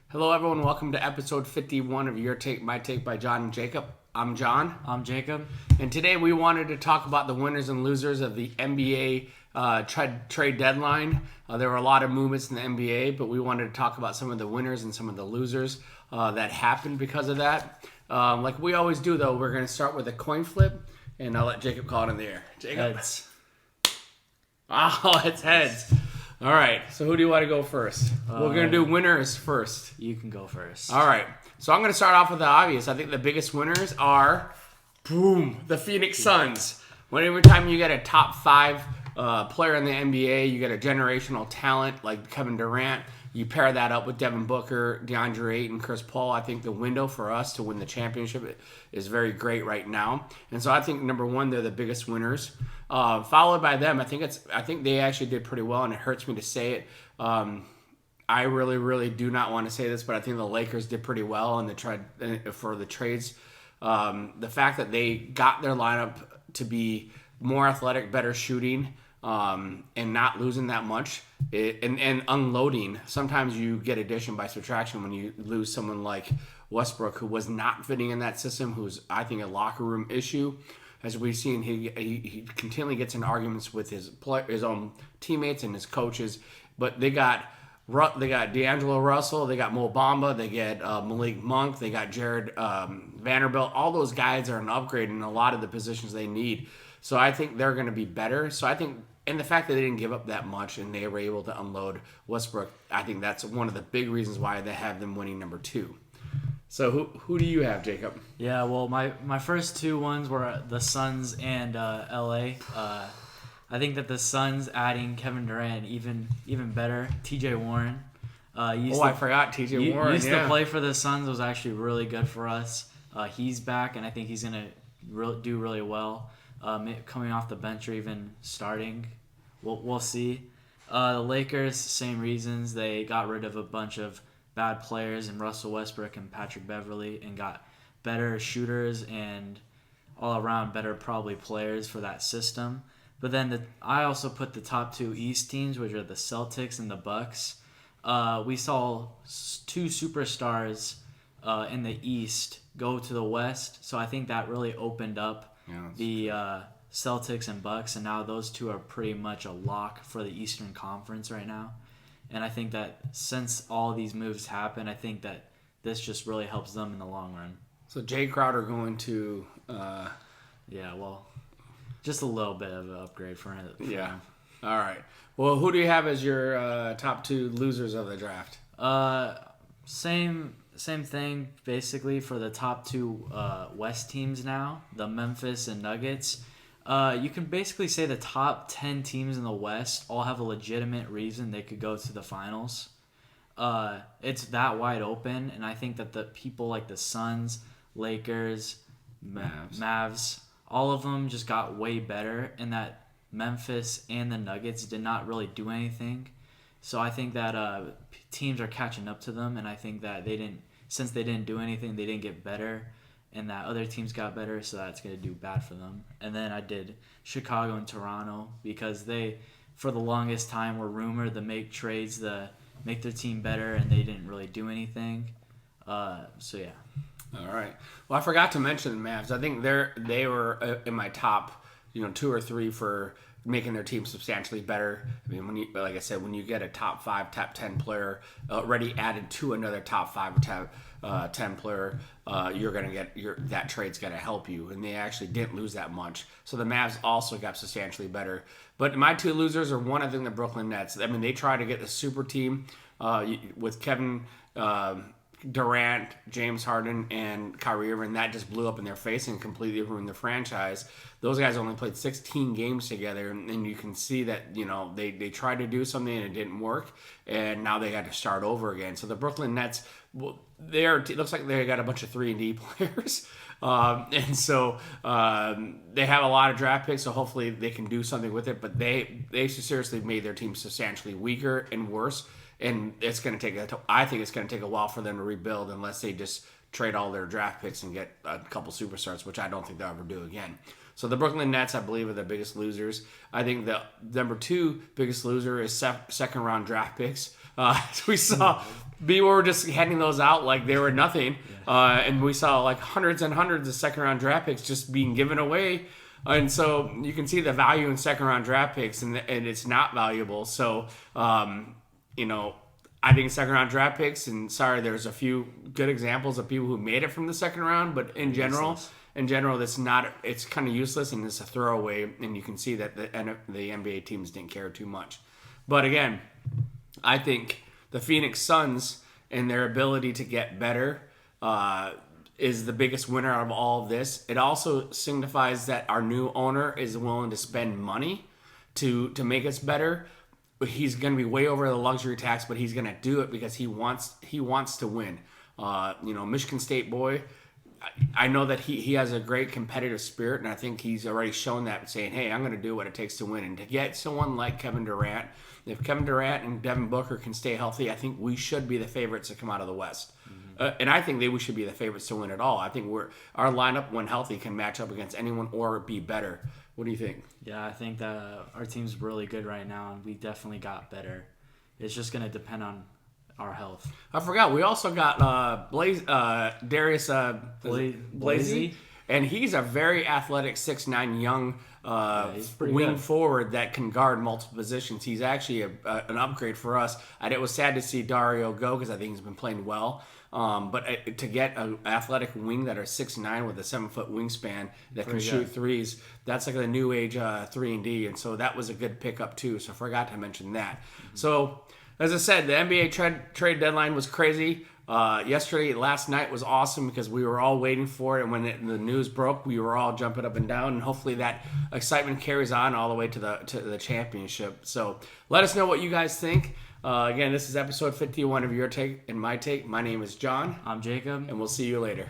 Hello, everyone. Welcome to episode 51 of Your Take, My Take by John and Jacob. I'm John. I'm Jacob. And today we wanted to talk about the winners and losers of the NBA trade deadline. There were a lot of movements in the NBA, but we wanted to talk about some of the winners and some of the losers that happened because of that. Like we always do, though, we're going to start with a coin flip, and I'll let Jacob call it in the air. Jacob. Heads. Oh, it's heads. All right, so who do you want to go first? We're going to do winners first. You can go first. All right, so I'm going to start off with the obvious. I think the biggest winners are, boom, the Phoenix Suns. Every time you get a top five player in the NBA, you get a generational talent like Kevin Durant. You pair that up with Devin Booker, DeAndre Ayton, Chris Paul. I think the window for us to win the championship is very great right now. And so I think, number one, they're the biggest winners. Followed by them, I think they actually did pretty well, and it hurts me to say it. I really do not want to say this, but I think the Lakers did pretty well for the trades. The fact that they got their lineup to be more athletic, better shooting, and not losing that much, and unloading. Sometimes you get addition by subtraction when you lose someone like Westbrook, who was not fitting in that system, who's, I think, a locker room issue. As we've seen, he continually gets in arguments with his own teammates and his coaches. But they got D'Angelo Russell, they got Mo Bamba, they get Malik Monk, they got Jared Vanderbilt. All those guys are an upgrade in a lot of the positions they need. So I think they're going to be better. So I think, and the fact that they didn't give up that much and they were able to unload Westbrook, I think that's one of the big reasons why they have them winning number two. So who do you have, Jacob? Yeah, well, my first two ones were the Suns and LA. I think that the Suns adding Kevin Durant even better. TJ Warren. I forgot TJ Warren. Used to play for the Suns, was actually really good for us. He's back, and I think he's gonna do really well. Coming off the bench or even starting, we'll see. The Lakers, same reasons. They got rid of a bunch of bad players in Russell Westbrook and Patrick Beverley and got better shooters and all around better probably players for that system. But then I also put the top two East teams, which are the Celtics and the Bucks. We saw two superstars in the East go to the West, so I think that really opened up the Celtics and Bucks, and now those two are pretty much a lock for the Eastern Conference right now. And I think that since all these moves happen, I think that this just really helps them in the long run. So Jay Crowder going to... just a little bit of an upgrade for him. Yeah. All right. Well, who do you have as your top two losers of the draft? Same thing, basically, for the top two West teams now, the Memphis and Nuggets. You can basically say the top 10 teams in the West all have a legitimate reason they could go to the finals. It's that wide open, and I think that the people like the Suns, Lakers, Mavs, all of them just got way better, and that Memphis and the Nuggets did not really do anything. So I think that teams are catching up to them, and I think that since they didn't do anything, they didn't get better. And that other teams got better, so that's going to do bad for them. And then I did Chicago and Toronto because they, for the longest time, were rumored to make trades to make their team better, and they didn't really do anything. So, yeah. All right. Well, I forgot to mention the Mavs. I think they were in my top, 2 or 3 for making their team substantially better. I mean, like I said, when you get a top 5, top 10 player already added to another top 5 or top 10 player, you're gonna get that trade's gonna help you, and they actually didn't lose that much. So the Mavs also got substantially better. But my two losers are one, I think, the Brooklyn Nets. I mean, they tried to get the super team with Kevin Durant, James Harden, and Kyrie Irving. That just blew up in their face and completely ruined the franchise. Those guys only played 16 games together, and you can see that they tried to do something and it didn't work, and now they got to start over again. So the Brooklyn Nets, it looks like they got a bunch of 3-and-D players, and so they have a lot of draft picks. So hopefully they can do something with it. But they seriously made their team substantially weaker and worse. And it's going to take I think it's going to take a while for them to rebuild unless they just trade all their draft picks and get a couple superstars, which I don't think they'll ever do again. So the Brooklyn Nets, I believe, are the biggest losers. I think the number 2 biggest loser is second round draft picks. We saw people were just handing those out like they were nothing. And we saw like hundreds and hundreds of second-round draft picks just being given away. And so you can see the value in second-round draft picks, and it's not valuable. So, I think second-round draft picks, and sorry, there's a few good examples of people who made it from the second round, but in general, that's not. It's kind of useless and it's a throwaway. And you can see that the NBA teams didn't care too much. But again, I think the Phoenix Suns and their ability to get better is the biggest winner out of all of this. It also signifies that our new owner is willing to spend money to make us better. He's going to be way over the luxury tax, but he's going to do it because he wants to win. Michigan State boy, I know that he has a great competitive spirit, and I think he's already shown that, saying, hey, I'm going to do what it takes to win. And to get someone like Kevin Durant, if Kevin Durant and Devin Booker can stay healthy, I think we should be the favorites to come out of the West. And I think we should be the favorites to win it all. I think our lineup, when healthy, can match up against anyone or be better. What do you think? Yeah, I think that our team's really good right now, and we definitely got better. It's just going to depend on our health. I forgot. We also got Darius Blasey, and he's a very athletic 6'9" young wing good. forward that can guard multiple positions. He's actually an upgrade for us. And it was sad to see Dario go because I think he's been playing well. But to get an athletic wing that are 6'9" with a 7-foot wingspan that can shoot threes, that's like the new age 3-and-D, and so that was a good pickup too. So I forgot to mention that. So as I said, the NBA trade deadline was crazy. Last night was awesome because we were all waiting for it, and when the news broke, we were all jumping up and down, and hopefully that excitement carries on all the way to the championship. So let us know what you guys think. Again, this is episode 51 of Your Take and My Take. My name is John. I'm Jacob. And we'll see you later.